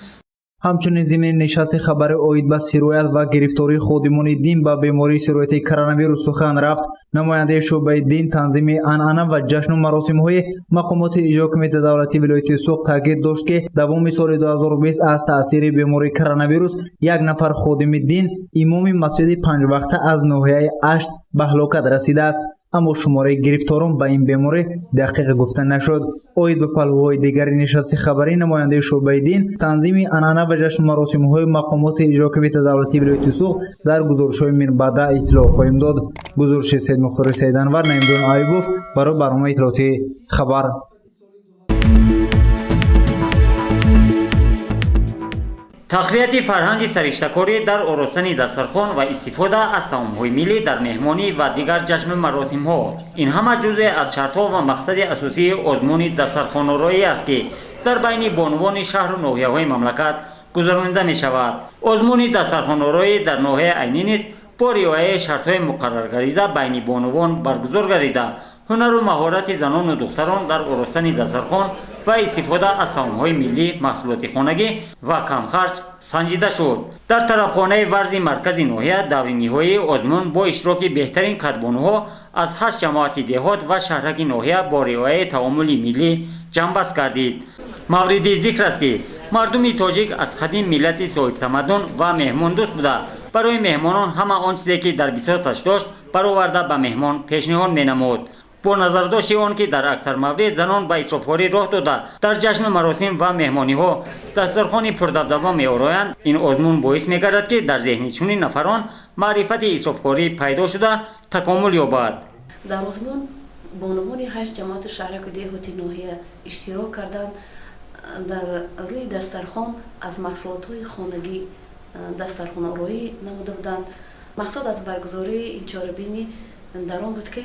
ҳамчунин зимни нишасти хабари оид ба сироят ва гирифтории ходимони дин ба бемории сироятии коронавирус сухан рафт. намояндаи шӯъбаи дин, танзими анъана ва ҷашну маросимҳои мақомоти иҷрои кумитаи давлатии вилояти суғд таъкид дошт ки давоми соли 2020 аз таъсири бемории коронавирус як нафар ходими дин имоми масҷиди панҷвақта аз ноҳияи Ашт ба ҳалокат расидааст. аммо шумораи гирифторон ба ин беморӣ дақиқ гуфта нашуд. оид ба паҳлӯҳои дигари нишасти хабарӣ намояндаи шӯъбаи дин, танзими анъана ва ҷашну маросимҳои мақомоти иҷрои кумитаи давлатии вилояти суғд дар гузоришҳои минбаъда иттилоъ хоҳем дод. гузориши Саид Мухтори Саиданвар, Наимдон Айбов барои барномаи иттилоъотии хабар. تقویت فرهنگ سرشتکاری در آراستن دسترخوان و استفاده از طعام‌های ملی در مهمانی و دیگر جشن و مراسم‌ها این همه جزء از شرط‌ها و مقصد اساسی آزمون دسترخوان‌آرایی است که در بین بانوان شهر و ناحیه‌های مملکت گذرانده می‌شود. آزمون دسترخوان‌آرایی در ناحیه عینی نیز با رعایت شرط‌های مقرر گردیده بین بانوان برگزار گردیده هنر و مهارت زنان و دختران در آراستن دسترخوان و استفاده از طعام‌های ملی، محصولات خانگی و کمخرج سنجیده شد. در طرفخانه ورز مرکزی ناحیه دوره نهایی آزمون با اشتراک بهترین کدبانوها از 8 جماعت دهات و شهرک ناحیه با رعایت تعامل ملی جنبست گردید. مورد ذکر است که مردم تاجیک از قدیم ملت صاحب تمدن و مهمان دوست بوده. برای مهمانان همه آن چیزی که در بساطش داشت برآورده به مهمان پیشنهاد می‌نمود. با نظر داشت آن که در اکثر موارد زنان به اسرافخواری راه داده در جشن و مراسم و مهمانی ها دسترخوان پردبدبه می‌آرایند، این آزمون باعث می‌گردد که در ذهن چنین نفران معرفت اسرافخواری پیدا شده تکامل یابد. در آزمون بانوان 8 جماعت شهرک دهاتی ناحیه اشتراک کردند در روی دسترخوان از محصولات خانگی دسترخوان آرایی نموده بودند. مقصد از برگزاری این چاره‌بینی در آن بود که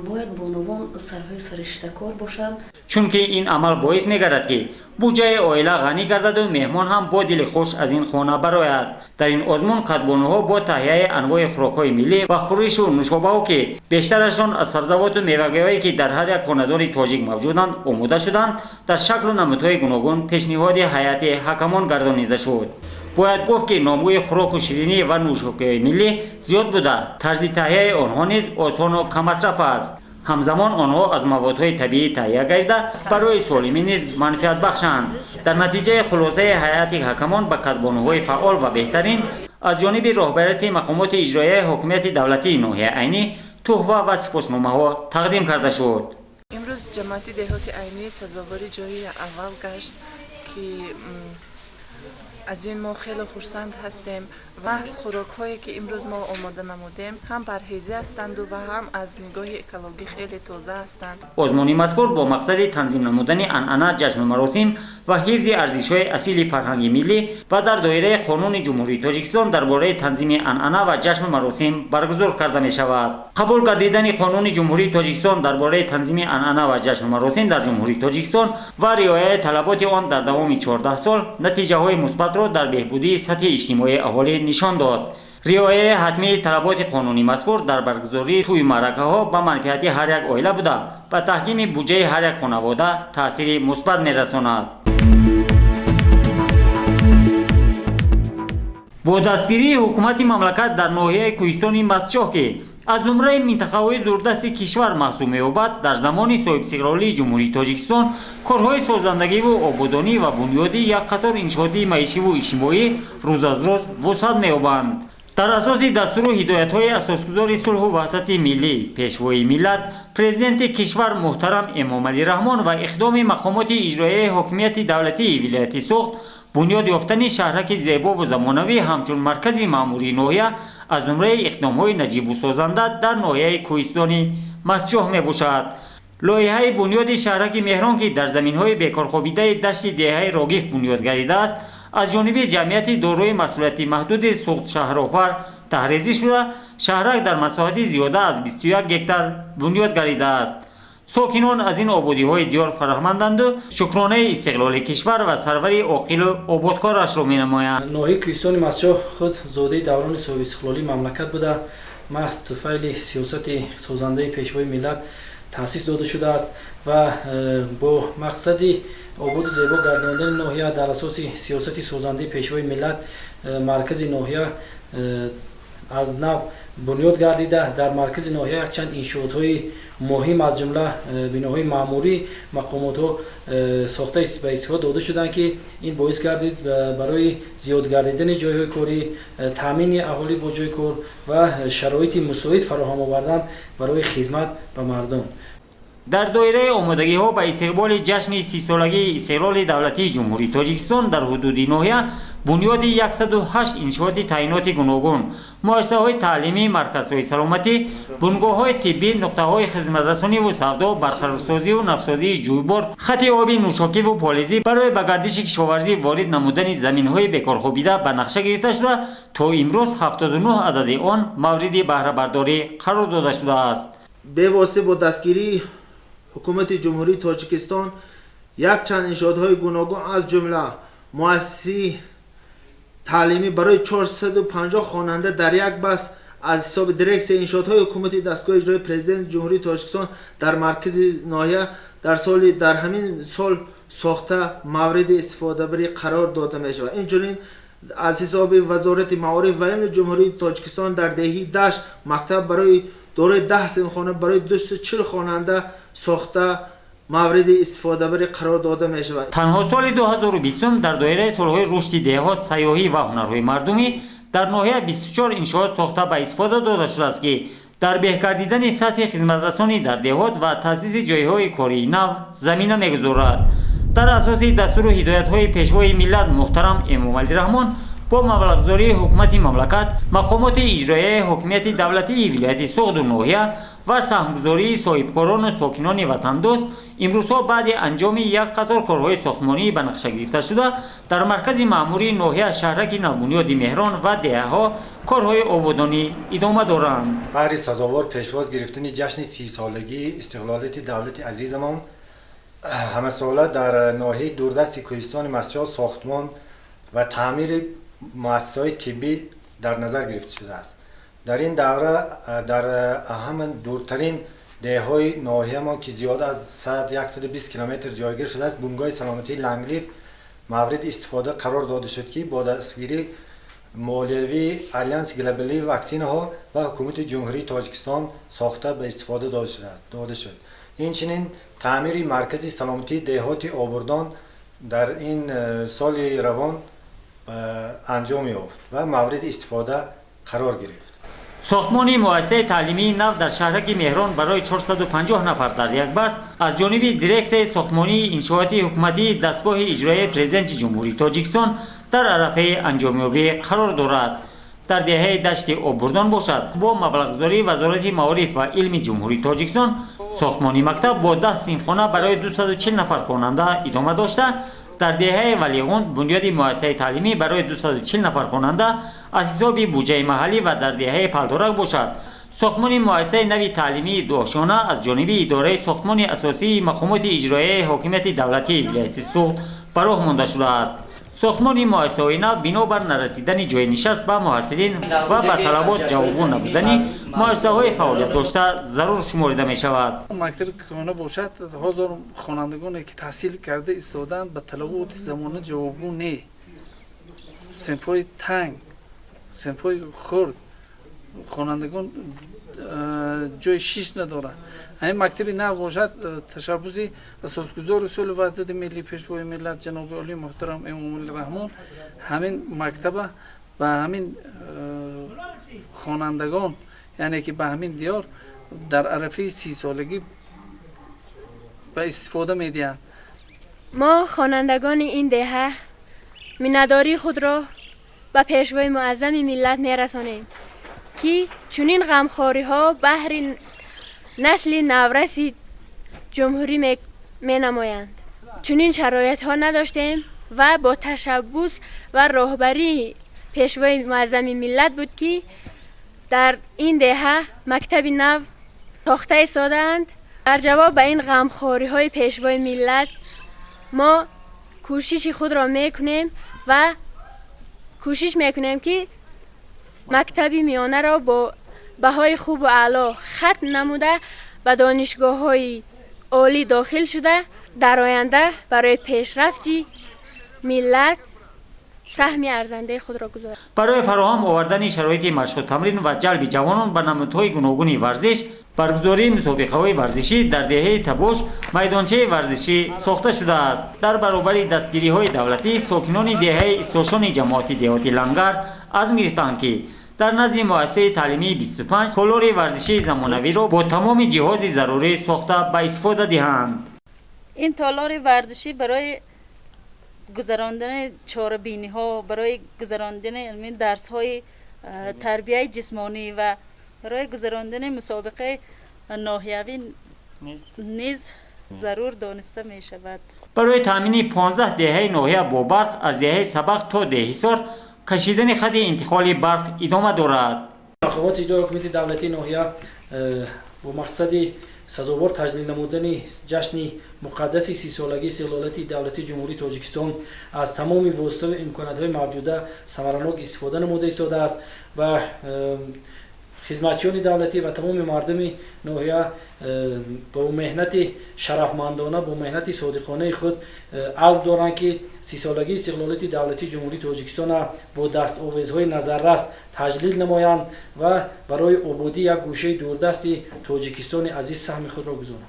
باید بانوان سرهای سرشتکار باشند، چون که این عمل باعث می‌گردد که بودجه عائله غنی گردد و مهمان هم با دل خوش از این خانه برآید. در این آزمون کدبانوها با تهیه انواع خوراک‌های ملی و خورش و نوشابه‌ها که بیشترشان از سبزیجات و میوه‌گیاهایی که در هر یک خانه‌دار تاجیک موجودند آماده شدند در شکل و نمودهای گوناگون پیشنهاد هیئت حکمان گردانیده شد. باید گفت که ناموی خوراک و شیرینی و نوشابه‌های ملی زیاد بوده، طرز تهیه آنها نیز آسان و کم مصرف است. همزمان آنها از موادهای طبیعی تهیه گشته برای سالمی نیز منفعت بخشند. در نتیجه خلاصه هیئت حکمان به کدبانوهای فعال و بهترین از جانب رهبریت مقامات اجرایی حکومت دولتی ناحیه عینی تحفه و سپاسنامه‌ها تقدیم کرده شد. امروز جماعت دهات عینی سزاوار جای اول گشت که از این ما خیلی خرسند هستیم و از خوراک هایی که امروز ما آماده نمودیم هم پرهیزی هستند و هم از نگاه اکولوژی خیلی تازه هستند. آزمون مذکور با مقصد تنظیم نمودن عنعنه جشن و مراسم و حفظ ارزش‌های اصیل فرهنگ ملی و در دایره قانون جمهوری تاجیکستان درباره تنظیم عنعنه و جشن و مراسم برگزار کرده می شود. قبول گردیدن قانون جمهوری تاجیکستان درباره تنظیم عنعنه و جشن و مراسم در جمهوری تاجیکستان و رعایت طلبات آن در دوام 14 سال نتیجه‌های مثبت را در بهبودی سطح اجتماعی اهالی نشان داد. رعایت حتمی طلبات قانونی مذکور در برگزاری توی معرکه‌ها به منفعت هر یک عائله بوده و تحکیم بودجه هر یک خانواده تأثیر مثبت می‌رساند. با دستگیری حکومت مملکت در ناحیه کوهستان مسجح که از زمره منطقه‌های دوردست کشور محسوب می‌یابد، در زمان صاحب استقلالی جمهوری تاجیکستان کارهای سازندگی و آبادانی و بنیادی یک قطار انشاءاتی معیشی و اجتماعی روز از روز وسعت می‌یابند. در اساس دستور و هدایت‌های اساسگذار صلح و وحدت ملی پیشوای ملت پرزیدنت کشور محترم امام علی رحمان و اقدام مقامات اجرایی حکومت دولتی ولایت سوخت بنیاد یافتن شهرک زیبا و زمانوی همچون مرکز مأموری ناحیه از جمله اقدام‌های نجیب و سازنده در ناحیه کوهستان مسجح میباشد. لایحه بنیاد شهرک مهران که در زمین‌های بیکار خوابیده دشت دهه راگیف بنیاد گردیده است از جانب جمعیت دارای مسئولیت محدود سوخت شهرآفر تحریزی شده شهرک در مساحت زیاده از 21 هکتار بنیاد گردیده است. ساکنان از این آبادی‌های دیار فرهمندند و شکرانه استقلال کشور و سرور عاقل و آبادکارش را می‌نمایند. ناحیه کوهستان مسجح خود زاده دوران صاحب استقلالی مملکت بوده، محض طفیل سیاست سازنده پیشوای ملت تأسیس داده شده است و با مقصد آباد زیبا گرداندن ناحیه در اساس سیاست سازنده پیشوای ملت مرکز ناحیه از نو بنیاد گردیده. در مرکز ناحیه چند انشاءات‌های مهم از جمله بناهای معموری مقامات‌ها ساخته به استفاده داده شدند که این باعث گردید برای زیاد گردیدن جای‌های کاری، تامین اهالی با جای کار و شرایط مساعد فراهم آوردن برای خدمت به مردم. در دایره آمادگی ها به استقبال جشن 30 سالگی استقلال دولتی جمهوری تاجیکستان در حدود ناحیه بنیادی 108 انشاءات تعییناتی گوناگون، مؤسسه‌های تعلیمی، مرکزهای سلامتی، بنگاه‌های طبی، نقطه‌های خدمت‌رسانی و سودا، برقرارسازی و نفتسازی جویبار، خط آبی نوشاکی و پالیزی برای به گردش کشاورزی وارد نمودن زمین‌های بیکارخوابیده به نقشه گرفته شده تا امروز 79 عدد آن مورد بهره برداری قرار داده شده است. به واسطه با دستگیری حکومت جمهوری تاجیکستان یک چند انشاءات‌های گوناگون از جمله مؤسسه تعلیمی برای 450 خواننده در یک بس از حساب درکس انشاءات‌های حکومتی دستگاه اجرایی پرزیدنت جمهوری تاجیکستان در مرکز ناحیه در همین سال ساخته مورد استفاده بری قرار داده می شود. اینجوری از حساب وزارت معارف و علم جمهوری تاجیکستان در دهی دشت مکتب برای دارای 10 صنفخانه برای 240 خواننده ساخته مورد استفاده بری قرار داده می شود. تنها سال 2020 در دایره سالهای رشد دهات، سیاحی و هنرهای مردمی در ناحیه 24 انشاءات ساخته به استفاده داده شده است که در بهتر سطح خدمترسانی در دهات و تأسیس جایهای کاری نو زمینه می‌گذارد. در اساس دستور و هدایت‌های پیشوای ملت محترم امام علی رحمان با مبلغ‌گذاری حکومت مملکت، مقامات اجرایی حکومت دولتی ولایت سوخت و ناحیه و سهمگذاری صاحبکاران و ساکنان وطن دوست، امروزها بعد انجام یک قطار کارهای ساختمانی به نقشه گرفته شده در مرکز معموری ناحیه شهرک نوبنیاد مهران و دهه‌ها کارهای آبادانی ادامه دارند. برای سزاوار پیشواز گرفتن جشن 30 سالگی استقلالیت دولت عزیزمان همه ساله در ناحیه دوردست کوهستان مسجد ساختمان و تعمیر مؤسسه‌های طبی در نظر گرفته شده است. در این دوره در اهم دورترین دهه‌های ناحیه ما که زیاد از 120 کیلومتر جایگیر شده است، بنگاه سلامتی لنگلیف مورد استفاده قرار داده شد که با دستگیری مالیوی آلیانس گلوبالی واکسین ها و حکومت جمهوری تاجیکستان ساخته به استفاده داده شد. اینچنین تعمیر مرکز سلامتی دهات آبردان در این سال روان انجام یافت و مورد استفاده قرار گرفت. ساختمان مؤسسه تعلیمی نو در شهرک مهران برای 450 نفر در یک بست از جانب دیرکس ساختمانی انشاءات حکومتی دستگاه اجرایی پرزیدنت جمهوری تاجیکستان در عرصه انجامیابی قرار دارد. در دهه دشت آبردان باشد با مبلغ‌گذاری وزارت معارف و علم جمهوری تاجیکستان ساختمانی مکتب با 10 صنفخانه برای 240 نفر خواننده ادامه داشته، در دهه ولیعهد بنیاد مؤسسه تعلیمی برای 240 نفر خواننده از حساب بودجه محلی و در دهه پلدارک باشد. ساختمان مؤسسه نوی تعلیمی دوشانه از جانب اداره ساختمان اساسی مقامات اجرایی حکومت دولتی ولایت سوخت به راه مانده شده است. ساختمان مؤسسه‌های نو بنابر نرسیدن جای نشست به محصلین و به طلبات جوابگو نبودن مؤسسه‌های فعالیت داشته ضرور شمرده می شود. مکتب کهنه باشد، هزار خوانندگانی که تحصیل کرده ایستادند به طلبات زمانه جوابگو نه. صنف‌های تنگ، صنف‌های خرد، خوانندگان جای شیش ندارند. همین مکتب نو باشد، تشبوسی اساسگزار اصول وحدت ملی پیشوای ملت جناب عالی محترم امام علی رحمان همین مکتب و همین خوانندگان یعنی که به همین دیار در عرفه 30 سالگی به استفاده می‌دهند. ما خوانندگان این دهه مینداری خود را به پیشوای معظم ملت میرسانیم که چنین غمخوری‌ها بهر نسل نورس جمهوری می نمایند. چنین شرایط ها نداشتیم و با تشبوس و راهبری پیشوای معظم ملت بود که در این دهه مکتب نو ساخته ایستادند. در جواب به این غمخواری های پیشوای ملت ما کوشش خود را میکنیم و کوشش میکنیم که مکتب میانه را با بهای خوب و اعلا ختم نموده و دانشگاه های عالی داخل شده در آینده برای پیشرفتی ملت سهم ارزنده خود را گذارد. برای فراهم آوردن شرایط مشق و تمرین و جلب جوانان به نمودهای گوناگون ورزش، برگزاری مسابقه‌های ورزشی در دهه تبوش میدانچه ورزشی ساخته شده است. در برابر دستگیری‌های دولتی ساکنان دهه استشان جماعت دهاتی لنگر از می‌رسند که در نزد مؤسسه تعلیمی 25 تالار ورزشی زمانوی را با تمام جهاز ضروری ساخته به استفاده دهند. این تالار ورزشی برای گذراندن چهاربینی ها، برای گذراندن درس های تربیت جسمانی و برای گذراندن مسابقه ناحیوی نیز ضرور دانسته می شود. برای تامین 15 دهه ناحیه با برق از دهه سبق تا دهیسار کشیدن خط انتقال برق ادامه دارد. مخابات اجرا حکومت دولتی ناحیه با مقصد سزاوار تجلیل نمودن جشن مقدس 30 سالگی استقلالیت دولتی جمهوری تاجیکستان از تمام وسایل و امکانات‌های موجوده ثمراناک استفاده نموده ایستاده است و خدمتچیان دولتی و تمام مردم ناحیه با مهنت شرفمندانه با مهنت صادقانه خود عزم دارند که 30 سالگی استقلالیت دولتی جمهوری تاجیکستان با دستاویزهای نظررس تجلیل نمایند و برای آبادی یک گوشه دوردست تاجیکستان عزیز سهم خود را گذارند.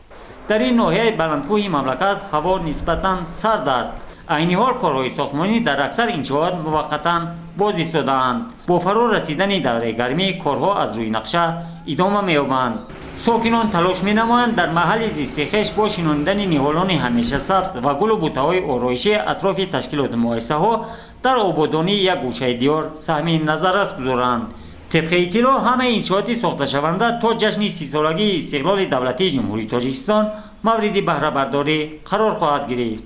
در این ناحیه بلندکوهی مملکت هوا نسبتاً سرد است. عین حال کارهای ساختمانی در اکثر انشاءات موقتاً باز ایستاده‌اند. با فرا رسیدن دوره گرمی کارها از روی نقشه ادامه می‌یابند. ساکنان تلاش می‌نمایند در محل زیست خویش با شناندن نهالان همیشه سبز و گل و بوته‌های آرایشی اطراف تشکیلات مؤسسه‌ها در آبادانی یک گوشه دیار سهم نظررس گذارند. طبق اطلاع همه انشاءات ساخته شونده تا جشن 30 سالگی استقلال دولتی جمهوری تاجیکستان مورد بهره برداری قرار خواهد گرفت.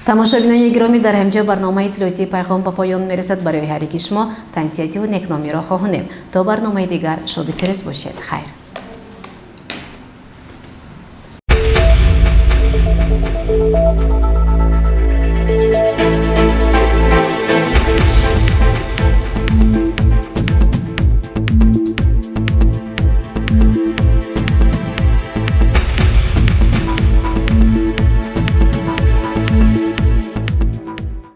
تماشابینان گرامی، در همینجا برنامه اطلاعاتی پیغام به پایان میرسد. برای هر یک شما تنسیتی و نیکنامی را خواهانیم. تا برنامه دیگر شاد و پیروز باشید. خیر.